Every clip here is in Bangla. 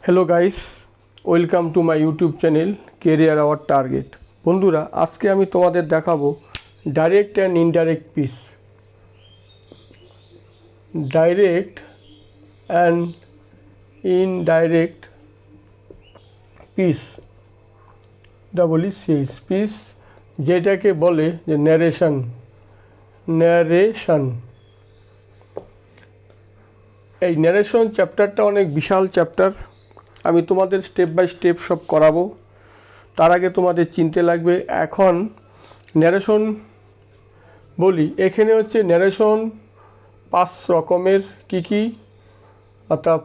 Hello guys, welcome to my YouTube channel career our target. বন্ধুরা, আজকে আমি তোমাদের দেখাবো direct and indirect speech. Direct and indirect speech, speech যেটাকে বলে যে ন্যারেশন। এই ন্যারেশন চ্যাপ্টারটা অনেক বিশাল চ্যাপ্টার। আমি তোমাদের স্টেপ বাই স্টেপ সব করাবো। তার আগে তোমাদের চিনতে লাগবে এখন ন্যারেশন বলি। এখানে হচ্ছে ন্যারেশন 5 রকমের। কি অর্থাৎ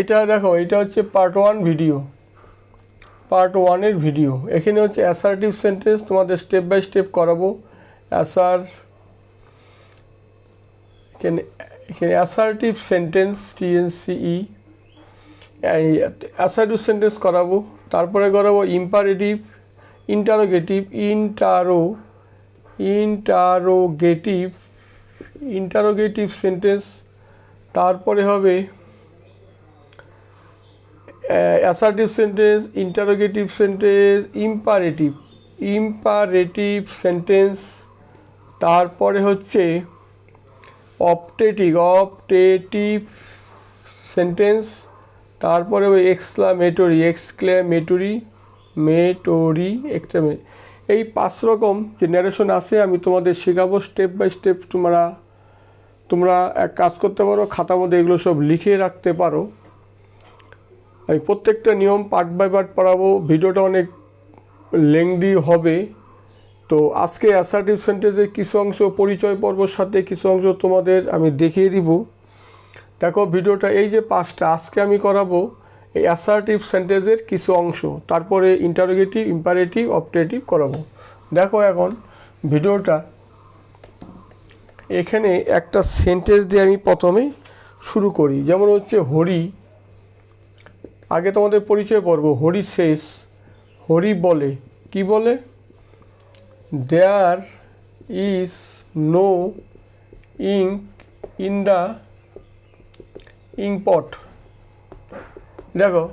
এটা দেখো, এটা হচ্ছে পার্ট 1 ভিডিও, পার্ট 1-এর ভিডিও। এখানে হচ্ছে অ্যাসার্টিভ সেন্টেন্স, তোমাদের স্টেপ বাই স্টেপ করাবো। এখানে assertive sentence TNCE, assertive sentence করাবো। তারপরে করাবো ইম্পারেটিভ, ইন্টারোগেটিভ সেন্টেন্স। তারপরে হবে assertive sentence, interrogative sentence, imperative sentence. তারপরে হচ্ছে অপটেটিভ সেন্টেন্স। তারপরে ওই এক্সক্লামেটরি। এই 5 রকম যে ন্যারেশন আছে আমি তোমাদের শেখাবো স্টেপ বাই স্টেপ। তোমরা এক কাজ করতে পারো, খাতার মধ্যে এগুলো সব লিখে রাখতে পারো। আমি প্রত্যেকটা নিয়ম পার্ট বাই পার্ট পড়াবো। ভিডিওটা অনেক লেংদি হবে। তো আজকে অ্যাসার্টিভ সেন্টেন্সের কিছু অংশ পরিচয় পর্বর সাথে কিছু অংশ তোমাদের আমি দেখিয়ে দিব। দেখো ভিডিওটা, এই যে 5টা আজকে আমি করাবো এই অ্যাসার্টিভ সেন্টেন্সের কিছু অংশ, তারপরে ইন্টারোগেটিভ, ইম্পারেটিভ, অপটেটিভ করাবো। দেখো এখন ভিডিওটা, এখানে একটা সেন্টেন্স দিয়ে আমি প্রথমে শুরু করি। যেমন হচ্ছে হরি, আগে তোমাদের পরিচয় পর্ব। হরি শেষ, হরি বলে, কি বলে? There is no ink in the inkpot. দেখো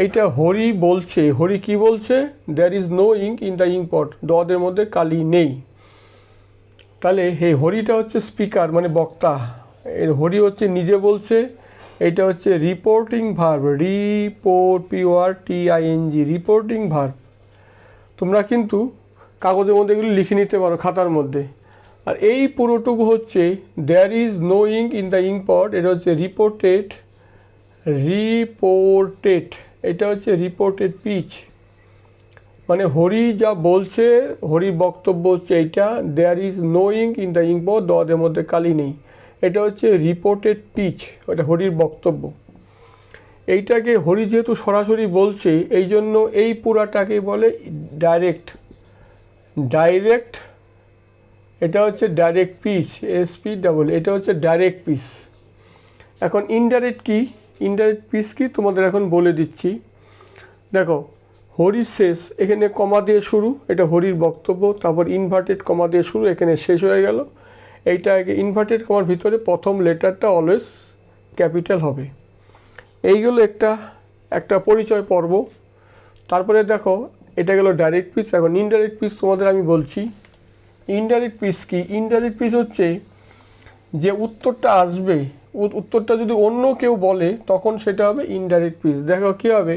এইটা হরি বলছে। হরি কি বলছে? There is no ink in the inkpot, দদের মধ্যে কালি নেই। তাহলে এই হরিটা হচ্ছে স্পিকার, মানে বক্তা। এর হরি হচ্ছে নিজে বলছে। এটা হচ্ছে reporting verb, PORTING, reporting verb. তোমরা কিন্তু কাগজের মধ্যে এগুলো লিখে নিতে পারো, খাতার মধ্যে। আর এই পুরোটুকু হচ্ছে there is no ink in the inkpot, এটা হচ্ছে রিপোর্টেড। এটা হচ্ছে রিপোর্টেড স্পিচ, মানে হরি যা বলছে, হরির বক্তব্য হচ্ছে এইটা। There is no ink in the inkpot, দদের মধ্যে কালি নেই। এটা হচ্ছে রিপোর্টেড স্পিচ, ওটা হরির বক্তব্য। এইটাকে হরি যেহেতু সরাসরি বলছে, এই জন্য এই পুরাটাকে বলে ডাইরেক্ট। এটা হচ্ছে ডাইরেক্ট স্পিচ, SP, এটা হচ্ছে ডাইরেক্ট স্পিচ। এখন ইনডাইরেক্ট কি? ইনডাইরেক্ট স্পিচ কি তোমাদের এখন বলে দিচ্ছি। দেখো হরি শেষ, এখানে কমা দিয়ে শুরু, এটা হরির বক্তব্য। তারপর ইনভার্টেড কমা দিয়ে শুরু, এখানে শেষ হয়ে গেল। এইটা ইনভার্টেড কমার ভিতরে প্রথম লেটারটা অলওয়েজ ক্যাপিটাল হবে। এইগুলো একটা পরিচয় পর্ব। তারপরে দেখো এটা গেল ডাইরেক্ট স্পিচ। এখন ইনডাইরেক্ট স্পিচ তোমাদের আমি বলছি। ইনডাইরেক্ট স্পিচ কি? ইনডাইরেক্ট স্পিচ হচ্ছে যে উত্তরটা আসবে, উত্তরটা যদি অন্য কেউ বলে তখন সেটা হবে ইনডাইরেক্ট স্পিচ। দেখো কী হবে?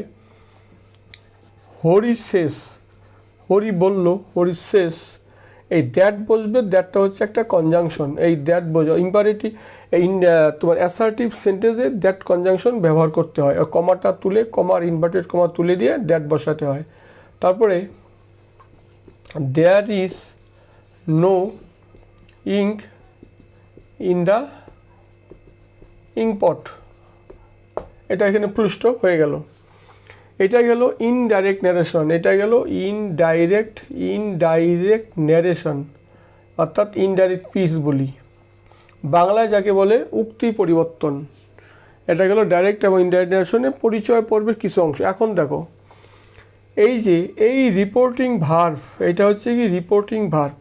হরি শেষ, হরি বলল, হরি শেষ। এই দ্যাট বসবে, দ্যাটটা হচ্ছে একটা কনজাংশন। এই দ্যাট বসবে ইম্পারেটিভ, তোমার অ্যাসার্টিভ সেন্টেন্সে দ্যাট কনজাংশন ব্যবহার করতে হয়। কমাটা তুলে, কমার ইনভার্টেড কমা তুলে দিয়ে দ্যাট বসাতে হয়। তারপরে there is no ink in the inkpot, এটা এখানে পুষ্ট হয়ে গেল। এটা গেল ইনডাইরেক্ট ন্যারেশন। এটা গেল ইনডাইরেক্ট ন্যারেশন, অর্থাৎ ইনডাইরেক্ট স্পিচ বলি বাংলায়, যাকে বলে উক্তি পরিবর্তন। এটা গেল ডাইরেক্ট এবং ইনডাইরেক্ট ন্যারেশনের পরিচয় পর্বের কিছু অংশ। এখন দেখো এই যে এই রিপোর্টিং ভার্ব, এটা হচ্ছে কি রিপোর্টিং ভার্ব।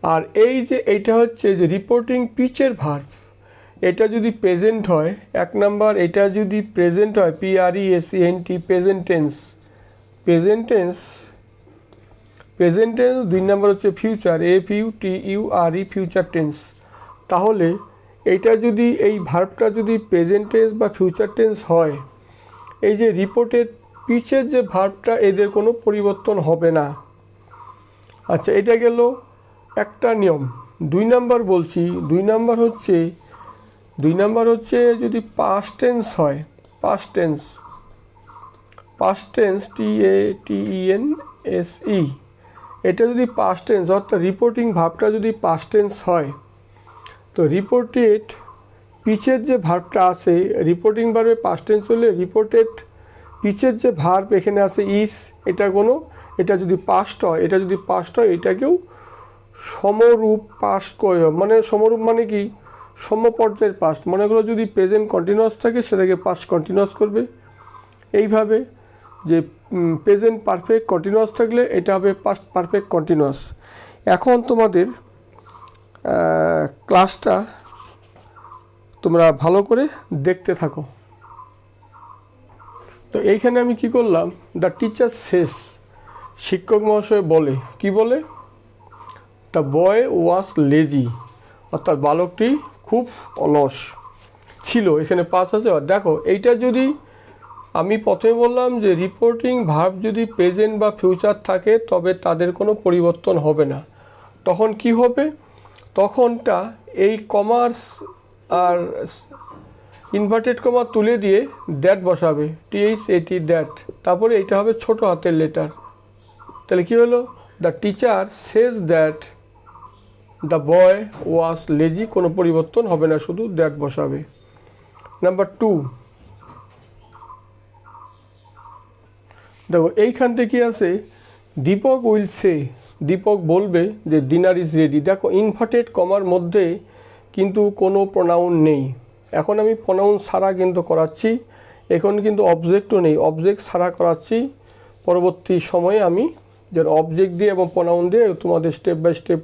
আর এই যে এইটা হচ্ছে যে রিপোর্টিং স্পিচের ভার্ব। এটা যদি প্রেজেন্ট হয়, 1 নাম্বার এটা যদি প্রেজেন্ট হয়, PRESENT present tense, present tense, present tense. 2 number হচ্ছে ফিউচার, FUTURE ফিউচার টেন্স। তাহলে এইটা যদি, এই ভার্বটা যদি প্রেজেন্ট টেন্স বা ফিউচার টেন্স হয়, এই যে রিপোর্টেড পিছের যে ভার্বটা, এদের কোনো পরিবর্তন হবে না। আচ্ছা, এটা গেল একটা নিয়ম। 2 নাম্বার বলছি, 2 নাম্বার হচ্ছে যদি পাস্ট টেন্স হয়, পাস্ট টেন্স, TATENSE, এটা যদি পাস্ট টেন্স অর্থাৎ রিপোর্টিং ভার্বটা যদি পাস্ট টেন্স হয়, তো রিপোর্টেড পিছের যে ভার্বটা আছে, রিপোর্টিং ভার্বের পাস্ট টেন্স হলে রিপোর্টেড পিছের যে ভার্ব এখানে আছে ইস, এটা যদি পাস্ট হয়, এটাকেও সমরূপ পাস্ট করে, মানে সমরূপ মানে কি, সমপর্যায়ের পাস্ট। মনে করো যদি প্রেজেন্ট কন্টিনিউয়াস থাকে, সেটাকে পাস্ট কন্টিনিউয়াস করবে। এইভাবে যে প্রেজেন্ট পারফেক্ট কন্টিনিউয়াস থাকলে এটা হবে পাস্ট পারফেক্ট কন্টিনিউয়াস। এখন তোমাদের ক্লাসটা তোমরা ভালো করে দেখতে থাকো। তো এইখানে আমি কি করলাম, দ্য টিচার সেস, শিক্ষক মহাশয় বলে, কি বলে, দ্য বয় ওয়াজ লেজি, অর্থাৎ বালকটি খুব অলস ছিল। এখানে পাস আছে। দেখো এইটা যদি আমি প্রথমে বললাম যে রিপোর্টিং ভার্ব যদি প্রেজেন্ট বা ফিউচার থাকে, তবে তাদের কোনো পরিবর্তন হবে না। তখন কি হবে, তখনটা এই কমার্স আর ইনভার্টেড কমা তুলে দিয়ে দ্যাট বসাবে, THAT দ্যাট, তারপরে এইটা হবে ছোট হাতের লেটার। তাহলে কী হলো, the teacher says that the boy was lazy, কোনো পরিবর্তন হবে না, শুধু দ্যাট বসাবে। নাম্বার 2, দেখো এইখান থেকে আছে দীপক উইল সে, দীপক বলবে যে ডিনার ইজ রেডি। দেখো ইনভার্টেড কমার মধ্যে কিন্তু কোনো প্রোনাউন নেই। এখন আমি প্রোনাউন ছাড়া কিন্তু করাচ্ছি, এখন কিন্তু অবজেক্টও নেই, অবজেক্ট ছাড়া করাচ্ছি। পরবর্তী সময়ে আমি যে অবজেক্ট দিয়ে এবং প্রোনাউন দিয়ে তোমাদের স্টেপ বাই স্টেপ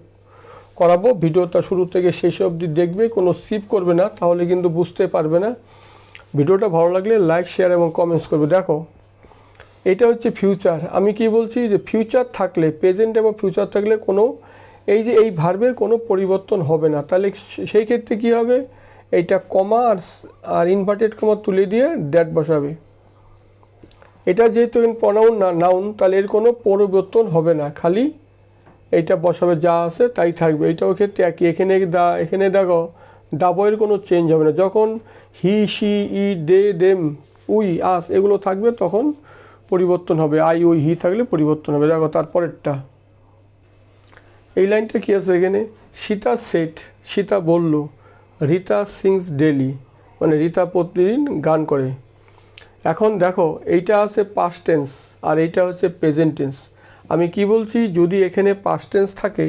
করাবো। ভিডিওটা শুরু থেকে শেষ অবধি দেখবে, কোনো স্কিপ করবে না, তাহলে কিন্তু বুঝতে পারবে না। ভিডিওটা ভালো লাগলে লাইক, শেয়ার এবং কমেন্টস করবে। দেখো এটা হচ্ছে ফিউচার। আমি কি বলছি যে ফিউচার থাকলে, প্রেজেন্ট এবং ফিউচার থাকলে কোনো এই ভার্বের কোনো পরিবর্তন হবে না। তাহলে সেই ক্ষেত্রে কী হবে, এইটা কমা আর ইনভার্টেড কমা তুলে দিয়ে দ্যাট বসাবে। এটা যেহেতু প্রোনাউন না, নাউন, তাহলে এর কোনো পরিবর্তন হবে না, খালি এইটা বসাবে, যা আছে তাই থাকবে। এইটাও ক্ষেত্রে একই। এখানে দেখো দাবয়ের কোনো চেঞ্জ হবে না। যখন he, she, I, they, them, we, us এগুলো থাকবে তখন পরিবর্তন হবে। আই, উই, হি থাকলে পরিবর্তন হবে। দেখো তারপরেরটা, এই লাইনটা কী আছে এখানে, সীতা সেট, সীতা বলল, রীতা সিংস ডেলি, মানে রীতা প্রতিদিন গান করে। এখন দেখো এইটা আছে পাস্ট টেন্স আর এইটা হচ্ছে প্রেজেন্ট টেন্স। আমি কি বলছি, যদি এখানে পাস্ট টেন্স থাকে,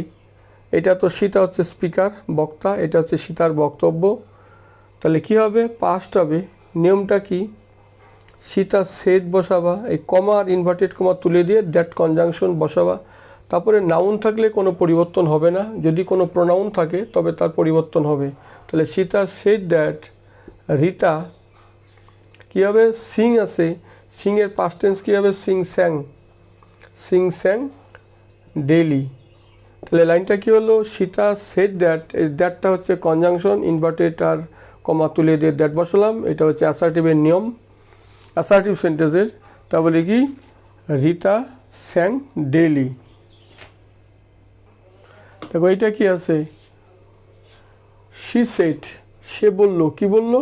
এটা তো সীতা হচ্ছে স্পিকার, বক্তা, এটা হচ্ছে সীতার বক্তব্য, তাহলে কি হবে, পাস্ট হবে। নিয়মটা কি, সীতা সেট বসাবা, এই কমা আর ইনভার্টেড কমা তুলে দিয়ে দ্যাট কনজাংশন বসাবা। তারপরে নাউন থাকলে কোনো পরিবর্তন হবে না, যদি কোনো প্রোনাউন থাকে তবে তার পরিবর্তন হবে। তাহলে সীতা সেড দ্যাট রীতা, কী হবে, সিং আছে, সিংয়ের পাস্ট টেন্স কী হবে, সিং স্যাং ডেইলি। তাহলে লাইনটা কী হলো, সীতা সেড দ্যাট, এই দ্যাটটা হচ্ছে কনজাংশন, ইনভার্টেড আর কমা তুলে দিয়ে দ্যাট বসালাম। এটা হচ্ছে অ্যাসার্টিভের নিয়ম, অ্যাসার্টিভ সেন্টেন্সের। তারপরে কি, রীতা স্যাং ডেইলি। দেখো এইটা কি আছে, শি সেড, সে বলল, কি বলল,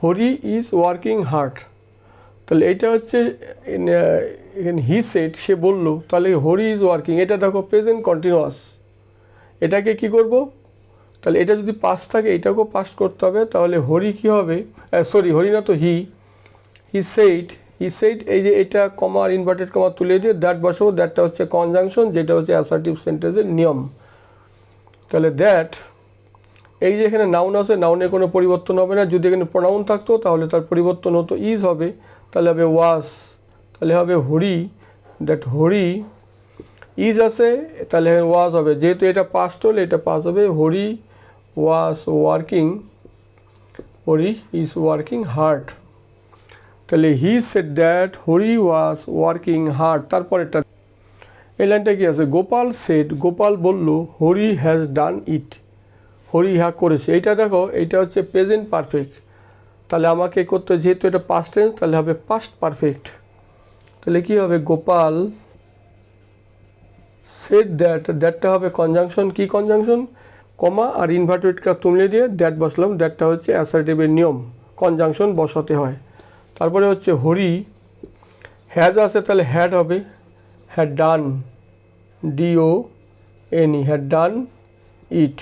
হরি ইজ ওয়ার্কিং হার্ড। তাহলে এটা হচ্ছে এখানে হি সেড, সে বলল, তাহলে হরি ইজ ওয়ার্কিং, এটা দেখো প্রেজেন্ট কন্টিনিউয়াস। এটাকে কি করব, তাহলে এটা যদি পাস্ট থাকে এটাকেও পাস্ট করতে হবে। তাহলে হরি কি হবে, হরি না তো হি সেইড, এই যে এটা কমা আর ইনভার্টেড কমা তুলে দিয়ে দ্যাট বসাবো। দ্যাটটা হচ্ছে কনজাংশন, যেটা হচ্ছে অ্যাসার্টিভ সেন্টেন্সের নিয়ম। তাহলে দ্যাট, এই যে এখানে নাউন আছে, নাউনের কোনো পরিবর্তন হবে না। যদি এখানে প্রোনাউন থাকতো তাহলে তার পরিবর্তন হতো, ইজ হবে, তাহলে হবে ওয়াজ, তাহলে হবে হরি, দ্যাট হরি ইজ আছে, তাহলে ওয়াজ হবে। যেহেতু এটা পাস্ট হলে এটা পাস হবে, Hari was working Hari is working hard. তাহলে he said that Hari was working hard. তারপরেরটা এই লাইনটা কি আছে, গোপাল সেড, গোপাল বলল Hari has done it, Hari ইহা করেছে। এইটা দেখো, এইটা হচ্ছে প্রেজেন্ট পারফেক্ট, তাহলে আমাকে করতে, যেহেতু এটা পাস্ট টেন্স তাহলে হবে পাস্ট পারফেক্ট। তাহলে কি হবে, গোপাল সেড দ্যাট, দ্যাটটা হবে কনজাংশন, কি কনজাংশন, কমা আর ইনভার্টেড কার তুলে দিয়ে দ্যাট বসলাম, দ্যাটটা হচ্ছে অ্যাসার্টিভের নিয়ম, কনজাংশন বসাতে হয়। তারপরে হচ্ছে হরি হ্যাজ আছে, তাহলে হ্যাড হবে, had done, DONE, had done it.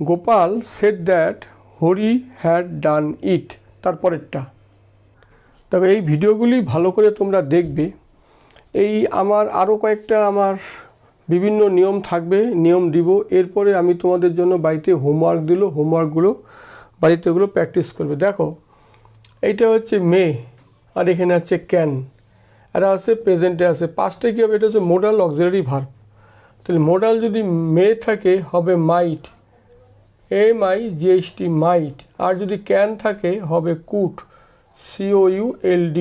Gopal said that Hari had done it. তারপরেরটা দেখো, এই ভিডিওগুলি ভালো করে তোমরা দেখবে। এই আমার আরও কয়েকটা আমার বিভিন্ন নিয়ম থাকবে, নিয়ম দিব। এরপরে আমি তোমাদের জন্য বাড়িতে হোমওয়ার্ক দিল, হোমওয়ার্কগুলো বাড়িতে ওগুলো প্র্যাকটিস করবে। দেখো, এইটা হচ্ছে মে, আর এখানে আছে ক্যান, এটা আছে প্রেজেন্টে আছে। পাস্টে কী হবে, এটা হচ্ছে মোডাল অক্সিলারি ভার্ব। তাহলে মোডাল যদি মে থাকে হবে মাইট, MIGHT, মাইট। আর যদি ক্যান থাকে হবে কুড, COULD।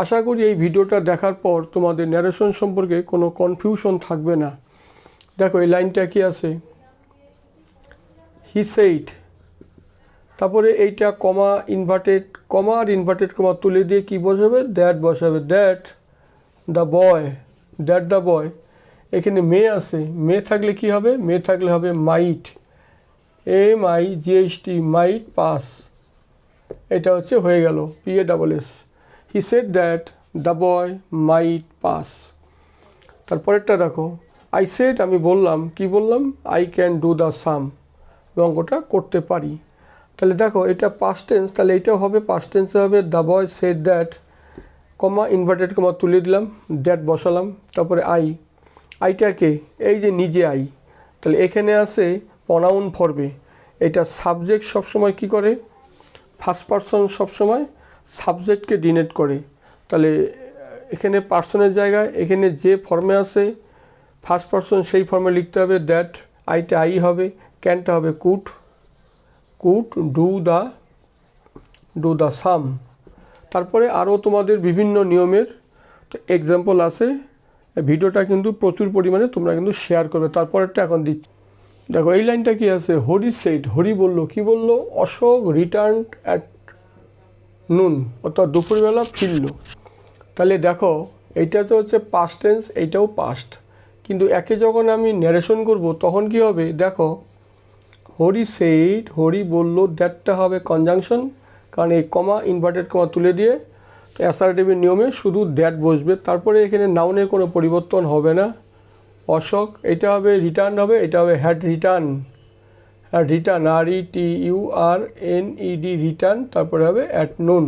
আশা করি এই ভিডিওটা দেখার পর তোমাদের ন্যারেশন সম্পর্কে কোনো কনফিউশন থাকবে না। দেখো এই লাইনটা কি আছে, হি সেইড, তারপরে এইটা কমা ইনভার্টেড, কমা আর ইনভার্টেড কমা তুলে দিয়ে কি বসাবে, দ্যাট বসাবে, that the boy, that the বয়। এখানে মে আছে, মে থাকলে কি হবে, মে থাকলে হবে মাইট, MIGHT, মাইট পাস। এটা হচ্ছে হয়ে গেল PASS। He said that the boy might pass. তারপরেরটা দেখো, আই সেড, আমি বললাম, কি বললাম, I can do the sum, অঙ্কটা করতে পারি। তাহলে দেখো এটা পাস্ট টেন্স, তাহলে এইটাও হবে পাস্ট টেন্সে হবে the boy said that, comma inverted comma তুলে দিলাম, দ্যাট বসালাম। তারপরে আইটাকে, এই যে নিজে আই, তাহলে এখানে আছে প্রনাউন ফর্মে। এটা সাবজেক্ট সবসময় কি করে, ফার্স্ট পারসন সবসময় সাবজেক্টকে ডিনোট করে। তাহলে এখানে পার্সনের জায়গায় এখানে যে ফর্মে আছে ফার্স্ট পারসন সেই ফর্মে লিখতে হবে, দ্যাট, আইটা আই হবে, ক্যানটা হবে কুড ডু দ্য সাম। তারপরে আরও তোমাদের বিভিন্ন নিয়মের এক্সাম্পল আছে, ভিডিওটা কিন্তু প্রচুর পরিমাণে তোমরা কিন্তু শেয়ার করবে। তারপরেরটা এখন দিচ্ছি, দেখো এই লাইনটা কি আছে, হরি সেড, হরি বলল, কি বলল, অশোক রিটার্ন অ্যাট নুন, অর্থাৎ দুপুরবেলা ফিরল। তাহলে দেখো এইটা তো হচ্ছে পাস্ট টেন্স, এইটাও পাস্ট, কিন্তু একে যখন আমি ন্যারেশন করব তখন কি হবে, দেখো হরি সেইড, হরি বলল, দ্যাটটা হবে কনজাংশন, কারণ এই কমা ইনভার্টেড কমা তুলে দিয়ে অ্যাসার্টিভের নিয়মে শুধু দ্যাট বসবে। তারপরে এখানে নাউনের কোনো পরিবর্তন হবে না, অশোক, এটা হবে রিটার্ন হবে, এটা হবে had return, return RETURNED, return, তারপরে হবে অ্যাট নুন।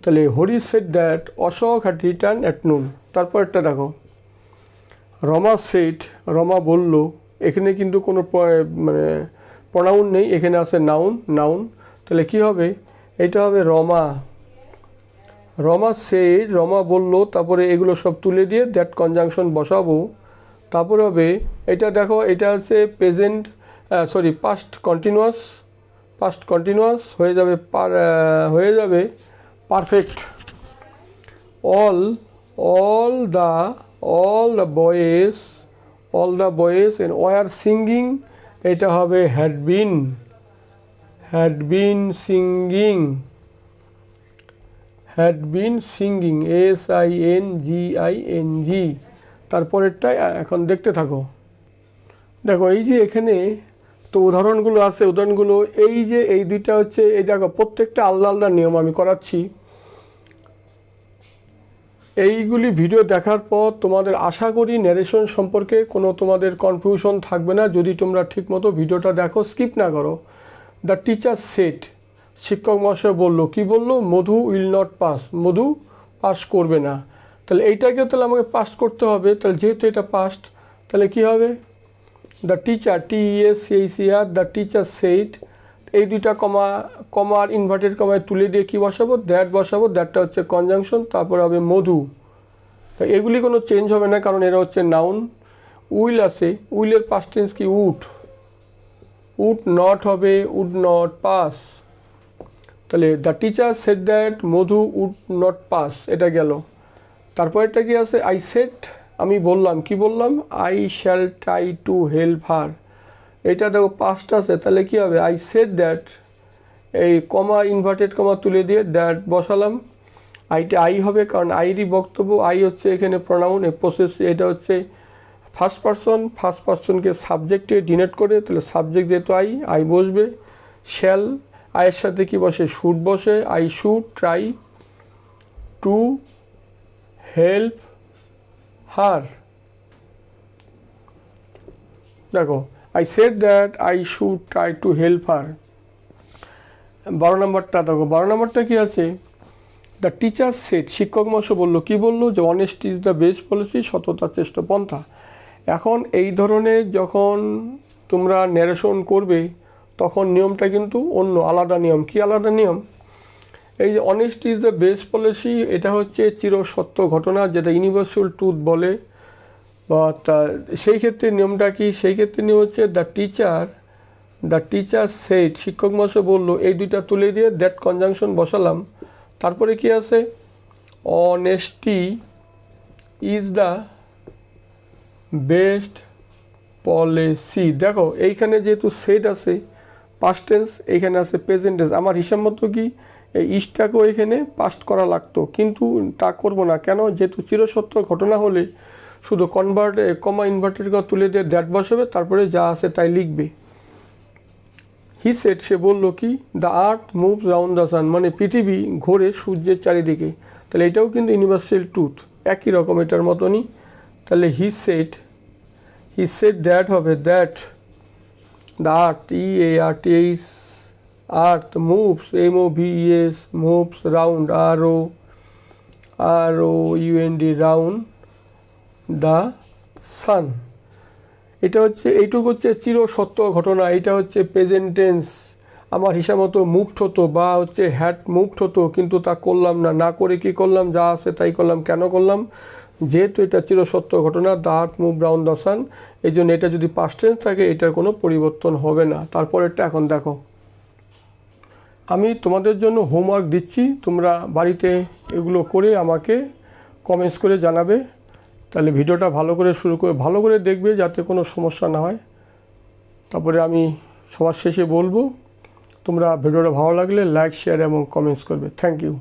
তাহলে Hari said that Ashok had return at noon. তারপরটা দেখো, রমা সেড, রমা বলল, এখানে কিন্তু কোনো মানে প্রনাউন নেই, এখানে আছে নাউন। তাহলে কি হবে, এটা হবে রমা সেড, রমা বলল, তারপরে এগুলো সব তুলে দিয়ে দ্যাট কনজাংশন বসাবো। তারপরে হবে এটা, দেখো এটা হচ্ছে প্রেজেন্ট, পাস্ট কন্টিনিউয়াস হয়ে যাবে perfect. All the boys and were singing, এটা হবে হ্যাড বিন সিঙ্গিং, SINGING। তারপরেরটা এখন দেখতে থাকো। দেখো এই যে এখানে তো উদাহরণগুলো আছে, উদাহরণগুলো এই যে এই দুইটা হচ্ছে, এই দেখো প্রত্যেকটা আলাদা নিয়ম আমি করাচ্ছি। এইগুলি ভিডিও দেখার পর তোমাদের আশা করি ন্যারেশন সম্পর্কে কোনো তোমাদের কনফিউশন থাকবে না, যদি তোমরা ঠিকমতো ভিডিওটা দেখো, স্কিপ না করো। দ্য টিচার সেড, শিক্ষক মহাশয় বলল, কি বলল, Madhu will not pass, Madhu pass করবে না। তাহলে এইটাকে তাহলে আমাকে পাস করতে হবে, তাহলে যেহেতু এটা পাস্ট তাহলে কি হবে, the teacher, TEACHER, the teacher shed, এই দুইটা কমা আর ইনভার্টেড কমায় তুলে দিয়ে কি বসাবো, দ্যাট বসাবো, দ্যাটটা হচ্ছে কনজাংশন, তারপর হবে মধু। এগুলি কোনো চেঞ্জ হবে না, কারণ এরা হচ্ছে নাউন। উইল আছে, উইলের পাস্ট টেন্স কি, উড নট হবে উড নট পাস। তাহলে the teacher said that Madhu would not pass, এটা গেল। তারপরেরটা কি আছে, আই সেড, আমি বললাম, কি বললাম, I shall try to help হার। এটা দেখো পাস্ট আছে, তাহলে কি হবে, আই সেড দ্যাট, এই কমা ইনভার্টেড কমা তুলে দিয়ে দ্যাট বসালাম। আইটা আই হবে কারণ আইরই বক্তব্য, আই হচ্ছে এখানে প্রনাউন, এ প্রসেস, এটা হচ্ছে ফার্স্ট পার্সনকে সাবজেক্টে ডিনোট করে, তাহলে সাবজেক্ট যেহেতু আই বসবে। শ্যাল, আয়ের সাথে কি বসে, শুড বসে, I should try to help her. দেখো I said that I should try to help her. 12 নম্বরটা দেখো, 12 নম্বরটা কি আছে, দ্য টিচার সেড, শিক্ষক মহাশয় বললো, কি বললো, যে honesty is the best policy, সততা শ্রেষ্ঠ পন্থা। এখন এই ধরনের যখন তোমরা ন্যারেশন করবে তখন নিয়মটা কিন্তু অন্য আলাদা নিয়ম। কি আলাদা নিয়ম, এই যে honesty is the best policy, এটা হচ্ছে চিরসত্য ঘটনা, যেটা ইউনিভার্সাল ট্রুথ বলে। বা সেই ক্ষেত্রে নিয়মটা কি, সেই ক্ষেত্রে নিয়ম হচ্ছে দ্য টিচার সেড, শিক্ষক মহাশয় বললো, এই দুইটা তুলে দিয়ে দ্যাট কনজাংশন বসালাম। তারপরে কি আছে, honesty is the best policy. দেখো এইখানে যেহেতু সেড আছে পাস্ট টেন্স, এইখানে আছে প্রেজেন্ট টেন্স, আমার হিসাব মতো কি এই ইসটাকেও এখানে পাস্ট করা লাগতো, কিন্তু তা করব না। কেন, যেহেতু চিরসত্য ঘটনা হলে শুধু কমা ইনভার্টেড তুলে দিয়ে দ্যাট বসাবে, তারপরে যা আছে তাই লিখবে। হি সেড, সে বললো কি, the earth moves round the sun, মানে পৃথিবী ঘোরে সূর্যের চারিদিকে। তাহলে এটাও কিন্তু ইউনিভার্সাল ট্রুথ, একই রকম এটার মতনই। তাহলে হি সেড দ্যাট হবে, that the earth, EARTH, earth moves, MOVES, moves round, ROUND, round the sun. এটা হচ্ছে, এইটুকু হচ্ছে চিরসত্য ঘটনা, এটা হচ্ছে প্রেজেন্ট টেন্স। আমার হিসাব মতো মুভড হতো বা হচ্ছে হ্যাড মুভড হতো, কিন্তু তা করলাম না, না করে কি করলাম, যা আছে তাই করলাম। কেন করলাম, যেহেতু এটা চিরসত্য ঘটনা, the earth move round the sun, এই জন্য এটা যদি পাস্ট টেন্স থাকে এটার কোনো পরিবর্তন হবে না। তারপরেরটা এখন দেখো, আমি তোমাদের জন্য হোমওয়ার্ক দিচ্ছি, তোমরা বাড়িতে এগুলো করে আমাকে কমেন্টস করে জানাবে। তাহলে ভিডিওটা ভালো করে দেখবে যাতে কোনো সমস্যা না হয়। তারপরে আমি সবার শেষে বলবো, তোমরা ভিডিওটা ভালো লাগলে লাইক, শেয়ার এবং কমেন্টস করবে। Thank you.